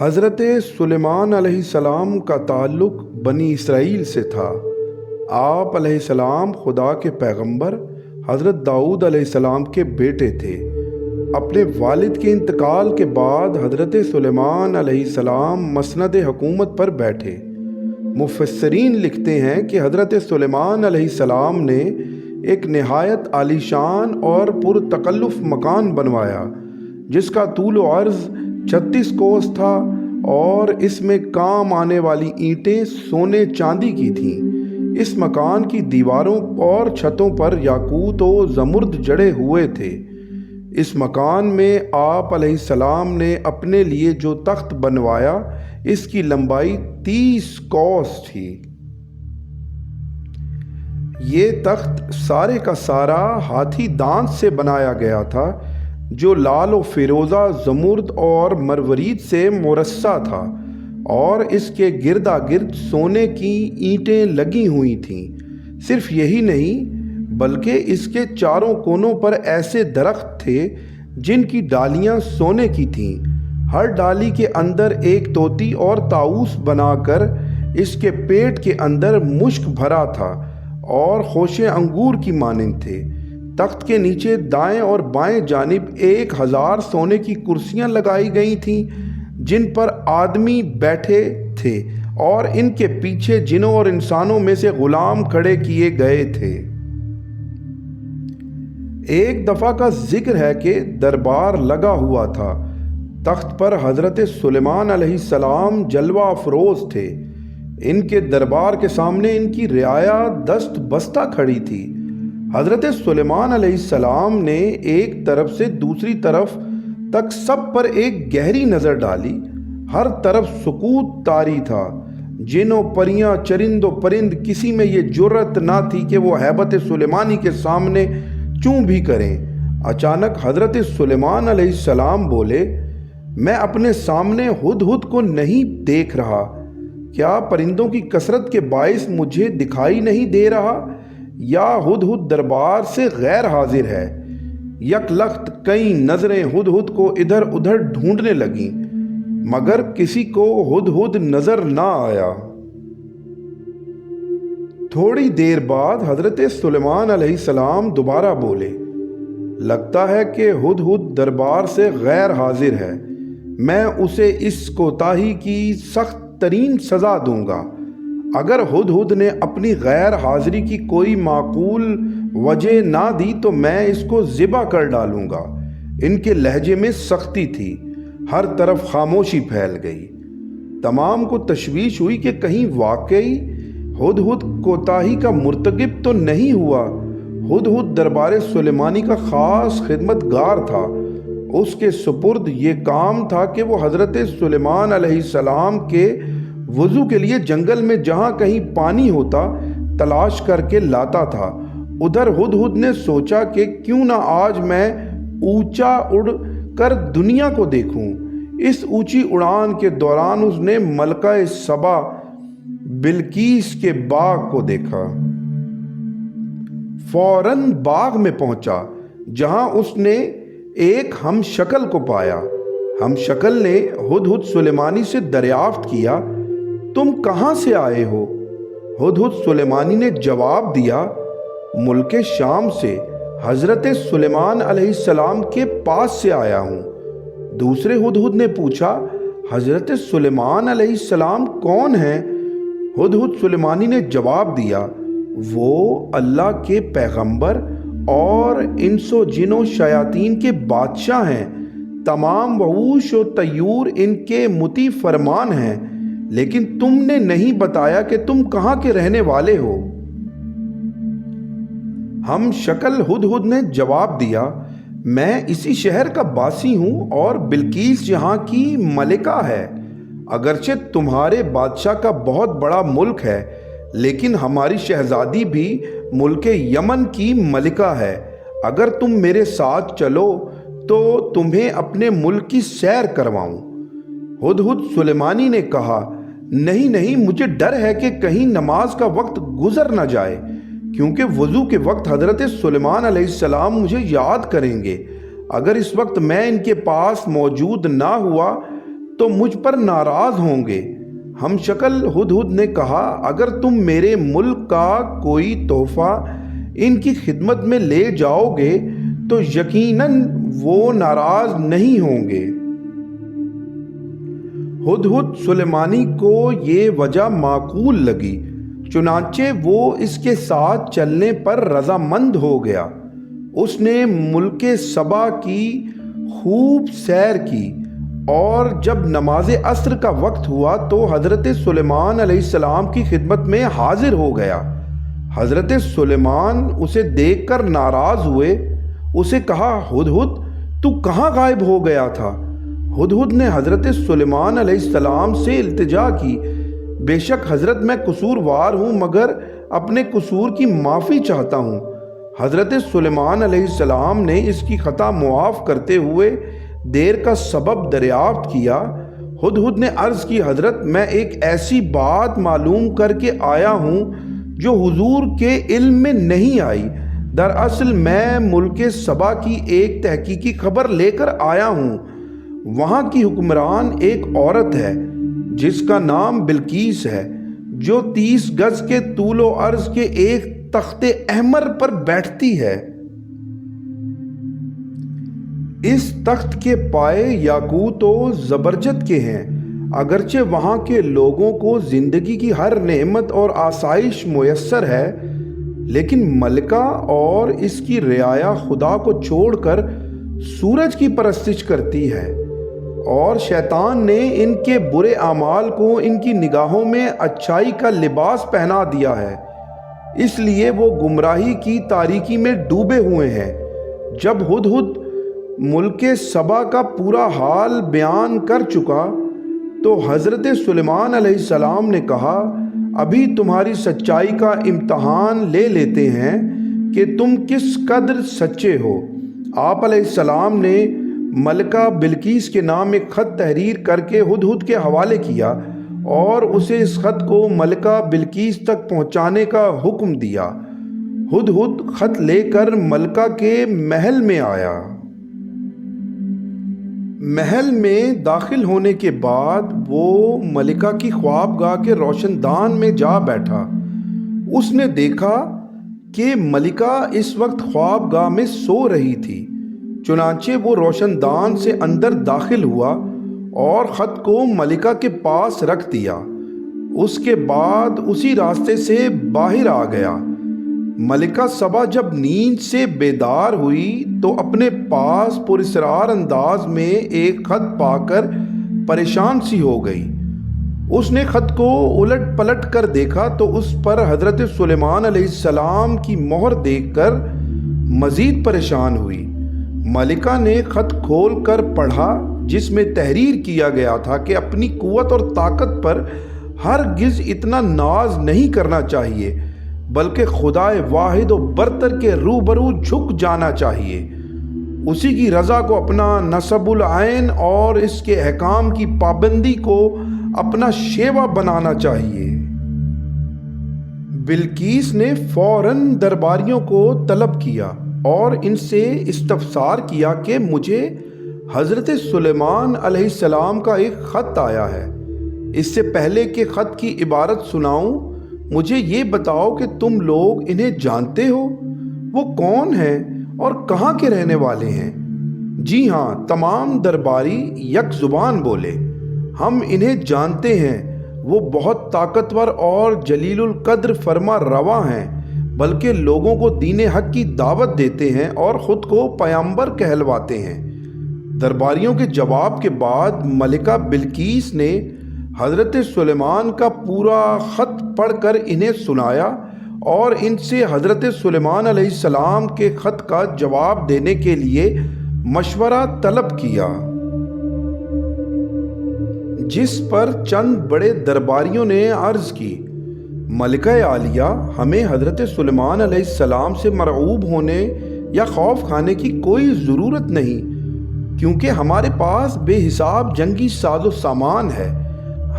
حضرت سلیمان علیہ السلام کا تعلق بنی اسرائیل سے تھا۔ آپ علیہ السلام خدا کے پیغمبر حضرت داؤد علیہ السلام کے بیٹے تھے۔ اپنے والد کے انتقال کے بعد حضرت سلیمان علیہ السلام مسند حکومت پر بیٹھے۔ مفسرین لکھتے ہیں کہ حضرت سلیمان علیہ السلام نے ایک نہایت عالیشان اور پرتکلف مکان بنوایا جس کا طول و عرض 36 کوس تھا، اور اس میں کام آنے والی اینٹیں سونے چاندی کی تھیں۔ اس مکان کی دیواروں اور چھتوں پر یاقوت و زمرد جڑے ہوئے تھے۔ اس مکان میں آپ علیہ السلام نے اپنے لیے جو تخت بنوایا اس کی لمبائی 30 کوس تھی۔ یہ تخت سارے کا سارا ہاتھی دانت سے بنایا گیا تھا جو لال و فیروزہ زمرد اور مروارید سے مرصع تھا، اور اس کے گردا گرد سونے کی اینٹیں لگی ہوئی تھیں۔ صرف یہی نہیں بلکہ اس کے چاروں کونوں پر ایسے درخت تھے جن کی ڈالیاں سونے کی تھیں۔ ہر ڈالی کے اندر ایک طوطی اور طاؤس بنا کر اس کے پیٹ کے اندر مشک بھرا تھا اور خوشے انگور کی مانند تھے۔ تخت کے نیچے دائیں اور بائیں جانب 1000 سونے کی کرسیاں لگائی گئی تھیں جن پر آدمی بیٹھے تھے، اور ان کے پیچھے جنوں اور انسانوں میں سے غلام کھڑے کیے گئے تھے۔ ایک دفعہ کا ذکر ہے کہ دربار لگا ہوا تھا۔ تخت پر حضرت سلیمان علیہ السلام جلوہ افروز تھے۔ ان کے دربار کے سامنے ان کی رعایا دست بستہ کھڑی تھی۔ حضرت سلیمان علیہ السلام نے ایک طرف سے دوسری طرف تک سب پر ایک گہری نظر ڈالی۔ ہر طرف سکوت طاری تھا۔ جن و پریاں، چرند و پرند، کسی میں یہ جرأت نہ تھی کہ وہ ہیبت سلیمانی کے سامنے چوں بھی کریں۔ اچانک حضرت سلیمان علیہ السلام بولے، میں اپنے سامنے ہدہد کو نہیں دیکھ رہا۔ کیا پرندوں کی کثرت کے باعث مجھے دکھائی نہیں دے رہا، یا ہدہد دربار سے غیر حاضر ہے؟ یک لخت کئی نظریں ہدہد کو ادھر ادھر ڈھونڈنے لگیں، مگر کسی کو ہدہد نظر نہ آیا۔ تھوڑی دیر بعد حضرت سلیمان علیہ السلام دوبارہ بولے، لگتا ہے کہ ہدہد دربار سے غیر حاضر ہے۔ میں اسے اس کوتاہی کی سخت ترین سزا دوں گا۔ اگر ہدہد نے اپنی غیر حاضری کی کوئی معقول وجہ نہ دی تو میں اس کو ذبح کر ڈالوں گا۔ ان کے لہجے میں سختی تھی۔ ہر طرف خاموشی پھیل گئی۔ تمام کو تشویش ہوئی کہ کہیں واقعی ہدہد کوتاہی کا مرتکب تو نہیں ہوا۔ ہدہد دربار سلیمانی کا خاص خدمتگار تھا۔ اس کے سپرد یہ کام تھا کہ وہ حضرت سلیمان علیہ السلام کے وضو کے لیے جنگل میں جہاں کہیں پانی ہوتا تلاش کر کے لاتا تھا۔ ادھر ہدہد نے سوچا کہ کیوں نہ آج میں اونچا اڑ کر دنیا کو دیکھوں۔ اس اونچی اڑان کے دوران اس نے ملکہ سبا بلقیس کے باغ کو دیکھا۔ فوراً باغ میں پہنچا جہاں اس نے ایک ہم شکل کو پایا۔ ہم شکل نے ہدہد سلیمانی سے دریافت کیا، تم کہاں سے آئے ہو؟ ہدہد سلیمانی نے جواب دیا، ملک شام سے، حضرت سلیمان علیہ السلام کے پاس سے آیا ہوں۔ دوسرے ہدہد نے پوچھا، حضرت سلیمان علیہ السلام کون ہیں؟ ہدہد سلیمانی نے جواب دیا، وہ اللہ کے پیغمبر اور انس و جن و شیاطین کے بادشاہ ہیں۔ تمام وحوش و طیور ان کے مطیع فرمان ہیں، لیکن تم نے نہیں بتایا کہ تم کہاں کے رہنے والے ہو۔ ہم شکل ہدہد نے جواب دیا، میں اسی شہر کا باسی ہوں اور بلقیس یہاں کی ملکہ ہے۔ اگرچہ تمہارے بادشاہ کا بہت بڑا ملک ہے، لیکن ہماری شہزادی بھی ملک یمن کی ملکہ ہے۔ اگر تم میرے ساتھ چلو تو تمہیں اپنے ملک کی سیر کرواؤں۔ ہدہد سلیمانی نے کہا، نہیں، مجھے ڈر ہے کہ کہیں نماز کا وقت گزر نہ جائے، کیونکہ وضو کے وقت حضرت سلیمان علیہ السلام مجھے یاد کریں گے۔ اگر اس وقت میں ان کے پاس موجود نہ ہوا تو مجھ پر ناراض ہوں گے۔ ہم شکل ہدہد نے کہا اگر تم میرے ملک کا کوئی تحفہ ان کی خدمت میں لے جاؤ گے تو یقیناً وہ ناراض نہیں ہوں گے۔ ہدہد سلیمانی کو یہ وجہ معقول لگی، چنانچہ وہ اس کے ساتھ چلنے پر رضامند ہو گیا۔ اس نے ملک سبا کی خوب سیر کی اور جب نماز عصر کا وقت ہوا تو حضرت سلیمان علیہ السلام کی خدمت میں حاضر ہو گیا۔ حضرت سلیمان اسے دیکھ کر ناراض ہوئے۔ اسے کہا ہدہد تو کہاں غائب ہو گیا تھا؟ ہدہد نے حضرت سلیمان علیہ السلام سے التجا کی، بے شک حضرت میں قصوروار ہوں مگر اپنے قصور کی معافی چاہتا ہوں۔ حضرت سلیمان علیہ السلام نے اس کی خطا معاف کرتے ہوئے دیر کا سبب دریافت کیا۔ ہدہد نے عرض کی حضرت میں ایک ایسی بات معلوم کر کے آیا ہوں جو حضور کے علم میں نہیں آئی۔ دراصل میں ملک سبا کی ایک تحقیقی خبر لے کر آیا ہوں۔ وہاں کی حکمران ایک عورت ہے جس کا نام بلقیس ہے، جو 30 گز کے طول و عرض کے ایک تخت احمر پر بیٹھتی ہے۔ اس تخت کے پائے یاقوت و زبرجد کے ہیں۔ اگرچہ وہاں کے لوگوں کو زندگی کی ہر نعمت اور آسائش میسر ہے، لیکن ملکہ اور اس کی رعایا خدا کو چھوڑ کر سورج کی پرستش کرتی ہے، اور شیطان نے ان کے برے اعمال کو ان کی نگاہوں میں اچھائی کا لباس پہنا دیا ہے، اس لیے وہ گمراہی کی تاریکی میں ڈوبے ہوئے ہیں۔ جب ہدہد ملک سبا کا پورا حال بیان کر چکا تو حضرت سلیمان علیہ السلام نے کہا ابھی تمہاری سچائی کا امتحان لے لیتے ہیں کہ تم کس قدر سچے ہو۔ آپ علیہ السلام نے ملکہ بلقیس کے نام ایک خط تحریر کر کے ہدہد کے حوالے کیا اور اسے اس خط کو ملکہ بلقیس تک پہنچانے کا حکم دیا۔ ہدہد خط لے کر ملکہ کے محل میں آیا۔ محل میں داخل ہونے کے بعد وہ ملکہ کی خوابگاہ کے روشن دان میں جا بیٹھا۔ اس نے دیکھا کہ ملکہ اس وقت خوابگاہ میں سو رہی تھی، چنانچہ وہ روشن دان سے اندر داخل ہوا اور خط کو ملکہ کے پاس رکھ دیا۔ اس کے بعد اسی راستے سے باہر آ گیا۔ ملکہ سبا جب نیند سے بیدار ہوئی تو اپنے پاس پراسرار انداز میں ایک خط پا کر پریشان سی ہو گئی۔ اس نے خط کو الٹ پلٹ کر دیکھا تو اس پر حضرت سلیمان علیہ السلام کی مہر دیکھ کر مزید پریشان ہوئی۔ ملکہ نے خط کھول کر پڑھا جس میں تحریر کیا گیا تھا کہ اپنی قوت اور طاقت پر ہرگز اتنا ناز نہیں کرنا چاہیے، بلکہ خدائے واحد و برتر کے روبرو جھک جانا چاہیے۔ اسی کی رضا کو اپنا نصب العین اور اس کے احکام کی پابندی کو اپنا شیوا بنانا چاہیے۔ بلقیس نے فوراً درباریوں کو طلب کیا اور ان سے استفسار کیا کہ مجھے حضرت سلیمان علیہ السلام کا ایک خط آیا ہے، اس سے پہلے کہ خط کی عبارت سناؤں مجھے یہ بتاؤ کہ تم لوگ انہیں جانتے ہو؟ وہ کون ہیں اور کہاں کے رہنے والے ہیں؟ جی ہاں، تمام درباری یک زبان بولے، ہم انہیں جانتے ہیں، وہ بہت طاقتور اور جلیل القدر فرما رواں ہیں، بلکہ لوگوں کو دین حق کی دعوت دیتے ہیں اور خود کو پیغمبر کہلواتے ہیں۔ درباریوں کے جواب کے بعد ملکہ بلقیس نے حضرت سلیمان کا پورا خط پڑھ کر انہیں سنایا اور ان سے حضرت سلیمان علیہ السلام کے خط کا جواب دینے کے لیے مشورہ طلب کیا، جس پر چند بڑے درباریوں نے عرض کی ملکہ عالیہ، ہمیں حضرت سلیمان علیہ السلام سے مرعوب ہونے یا خوف کھانے کی کوئی ضرورت نہیں، کیونکہ ہمارے پاس بے حساب جنگی ساز و سامان ہے،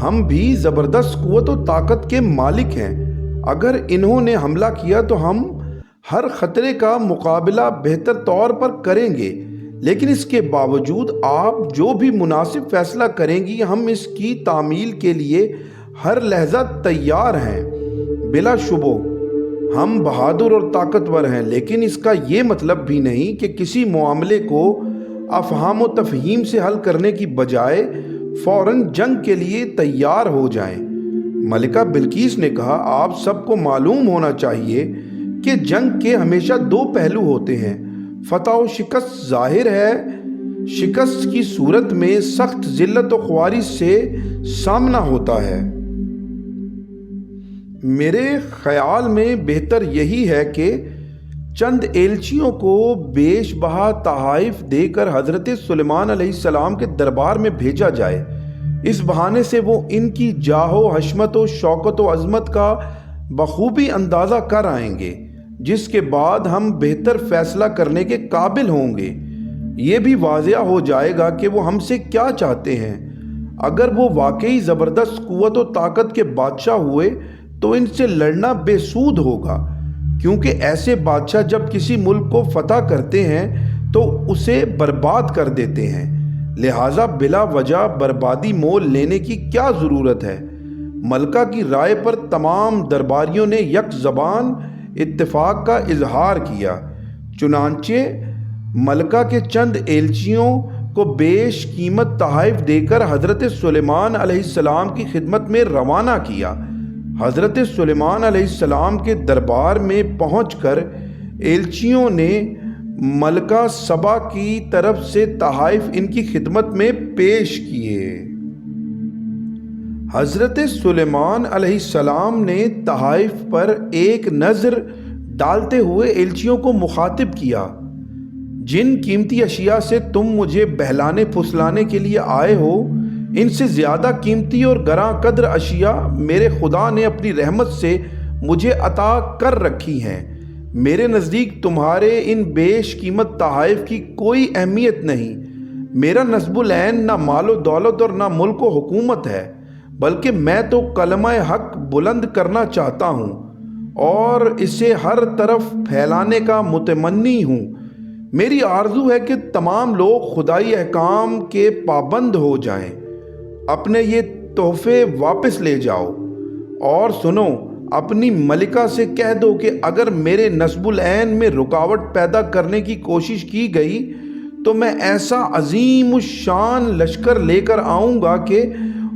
ہم بھی زبردست قوت و طاقت کے مالک ہیں۔ اگر انہوں نے حملہ کیا تو ہم ہر خطرے کا مقابلہ بہتر طور پر کریں گے، لیکن اس کے باوجود آپ جو بھی مناسب فیصلہ کریں گی ہم اس کی تعمیل کے لیے ہر لحظہ تیار ہیں۔ بلا شبہ ہم بہادر اور طاقتور ہیں، لیکن اس کا یہ مطلب بھی نہیں کہ کسی معاملے کو افہام و تفہیم سے حل کرنے کی بجائے فوراً جنگ کے لیے تیار ہو جائیں۔ ملکہ بلقیس نے کہا، آپ سب کو معلوم ہونا چاہیے کہ جنگ کے ہمیشہ دو پہلو ہوتے ہیں، فتح و شکست۔ ظاہر ہے شکست کی صورت میں سخت ذلت و خواری سے سامنا ہوتا ہے۔ میرے خیال میں بہتر یہی ہے کہ چند ایلچیوں کو بیش بہا تحائف دے کر حضرت سلیمان علیہ السلام کے دربار میں بھیجا جائے۔ اس بہانے سے وہ ان کی جاہ و حشمت و شوکت و عظمت کا بخوبی اندازہ کر آئیں گے، جس کے بعد ہم بہتر فیصلہ کرنے کے قابل ہوں گے۔ یہ بھی واضح ہو جائے گا کہ وہ ہم سے کیا چاہتے ہیں۔ اگر وہ واقعی زبردست قوت و طاقت کے بادشاہ ہوئے تو ان سے لڑنا بے سود ہوگا، کیونکہ ایسے بادشاہ جب کسی ملک کو فتح کرتے ہیں تو اسے برباد کر دیتے ہیں، لہٰذا بلا وجہ بربادی مول لینے کی کیا ضرورت ہے؟ ملکہ کی رائے پر تمام درباریوں نے یک زبان اتفاق کا اظہار کیا۔ چنانچہ ملکہ کے چند ایلچیوں کو بیش قیمت تحائف دے کر حضرت سلیمان علیہ السلام کی خدمت میں روانہ کیا۔ حضرت سلیمان علیہ السلام کے دربار میں پہنچ کر ایلچیوں نے ملکہ سبا کی طرف سے تحائف ان کی خدمت میں پیش کیے۔ حضرت سلیمان علیہ السلام نے تحائف پر ایک نظر ڈالتے ہوئے ایلچیوں کو مخاطب کیا، جن قیمتی اشیاء سے تم مجھے بہلانے پھسلانے کے لیے آئے ہو، ان سے زیادہ قیمتی اور گراں قدر اشیاء میرے خدا نے اپنی رحمت سے مجھے عطا کر رکھی ہیں۔ میرے نزدیک تمہارے ان بیش قیمت تحائف کی کوئی اہمیت نہیں۔ میرا نصب العین نہ مال و دولت اور نہ ملک و حکومت ہے، بلکہ میں تو کلمہ حق بلند کرنا چاہتا ہوں اور اسے ہر طرف پھیلانے کا متمنی ہوں۔ میری آرزو ہے کہ تمام لوگ خدائی احکام کے پابند ہو جائیں۔ اپنے یہ تحفے واپس لے جاؤ اور سنو، اپنی ملکہ سے کہہ دو کہ اگر میرے نصب العین میں رکاوٹ پیدا کرنے کی کوشش کی گئی تو میں ایسا عظیم الشان لشکر لے کر آؤں گا کہ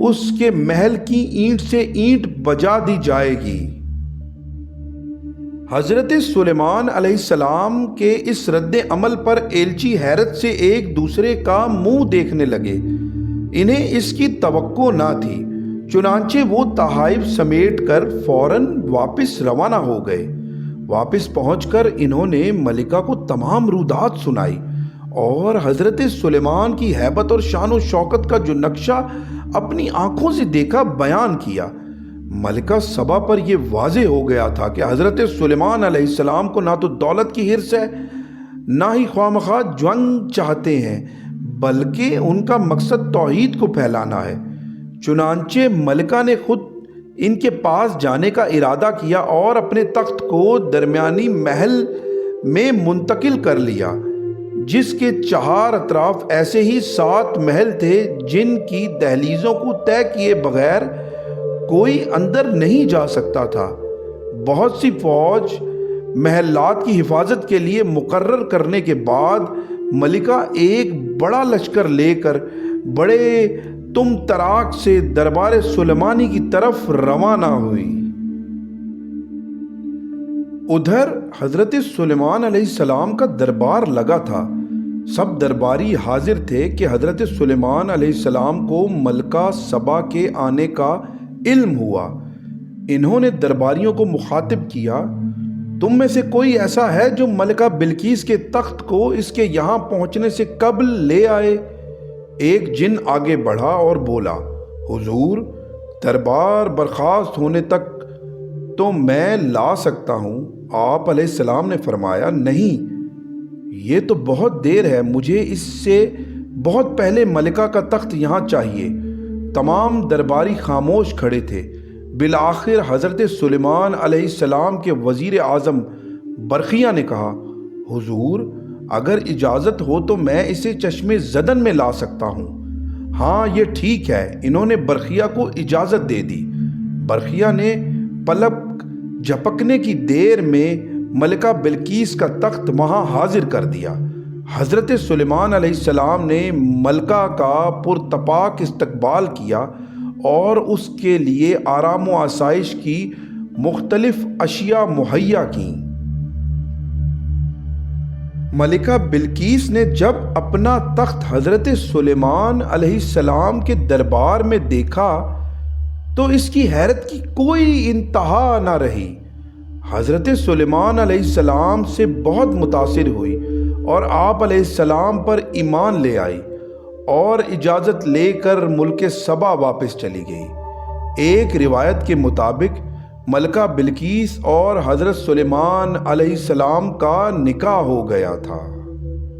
اس کے محل کی اینٹ سے اینٹ بجا دی جائے گی۔ حضرت سلیمان علیہ السلام کے اس رد عمل پر ایلچی حیرت سے ایک دوسرے کا منہ دیکھنے لگے۔ انہیں اس کی توقع نہ تھی، چنانچہ وہ تحائف سمیٹ کر فوراً واپس روانہ ہو گئے۔ واپس پہنچ کر انہوں نے ملکہ کو تمام رودات سنائی اور حضرت سلیمان کی ہیبت اور شان و شوکت کا جو نقشہ اپنی آنکھوں سے دیکھا بیان کیا۔ ملکہ سبا پر یہ واضح ہو گیا تھا کہ حضرت سلیمان علیہ السلام کو نہ تو دولت کی حرص ہے، نہ ہی خواہ جنگ چاہتے ہیں، بلکہ ان کا مقصد توحید کو پھیلانا ہے۔ چنانچہ ملکہ نے خود ان کے پاس جانے کا ارادہ کیا اور اپنے تخت کو درمیانی محل میں منتقل کر لیا، جس کے 4 اطراف ایسے ہی 7 محل تھے جن کی دہلیزوں کو طے کیے بغیر کوئی اندر نہیں جا سکتا تھا۔ بہت سی فوج محلات کی حفاظت کے لیے مقرر کرنے کے بعد ملکہ ایک بڑا لشکر لے کر بڑے تم تراک سے دربار سلیمانی کی طرف روانہ ہوئی۔ ادھر حضرت سلیمان علیہ السلام کا دربار لگا تھا۔ سب درباری حاضر تھے کہ حضرت سلیمان علیہ السلام کو ملکہ سبا کے آنے کا علم ہوا۔ انہوں نے درباریوں کو مخاطب کیا، تم میں سے کوئی ایسا ہے جو ملکہ بلقیس کے تخت کو اس کے یہاں پہنچنے سے قبل لے آئے؟ ایک جن آگے بڑھا اور بولا، حضور، دربار برخاست ہونے تک تو میں لا سکتا ہوں۔ آپ علیہ السلام نے فرمایا، نہیں، یہ تو بہت دیر ہے، مجھے اس سے بہت پہلے ملکہ کا تخت یہاں چاہیے۔ تمام درباری خاموش کھڑے تھے۔ بالآخر حضرت سلیمان علیہ السلام کے وزیر اعظم برقیہ نے کہا، حضور، اگر اجازت ہو تو میں اسے چشمے زدن میں لا سکتا ہوں۔ ہاں یہ ٹھیک ہے۔ انہوں نے برقیہ کو اجازت دے دی۔ برقیہ نے پلک جھپکنے کی دیر میں ملکہ بلقیس کا تخت وہاں حاضر کر دیا۔ حضرت سلیمان علیہ السلام نے ملکہ کا پرتپاک استقبال کیا اور اس کے لیے آرام و آسائش کی مختلف اشیاء مہیا کیں۔ ملکہ بلقیس نے جب اپنا تخت حضرت سلیمان علیہ السلام کے دربار میں دیکھا تو اس کی حیرت کی کوئی انتہا نہ رہی۔ حضرت سلیمان علیہ السلام سے بہت متاثر ہوئی اور آپ علیہ السلام پر ایمان لے آئی اور اجازت لے کر ملک سبا واپس چلی گئی۔ ایک روایت کے مطابق ملکہ بلقیس اور حضرت سلیمان علیہ السلام کا نکاح ہو گیا تھا۔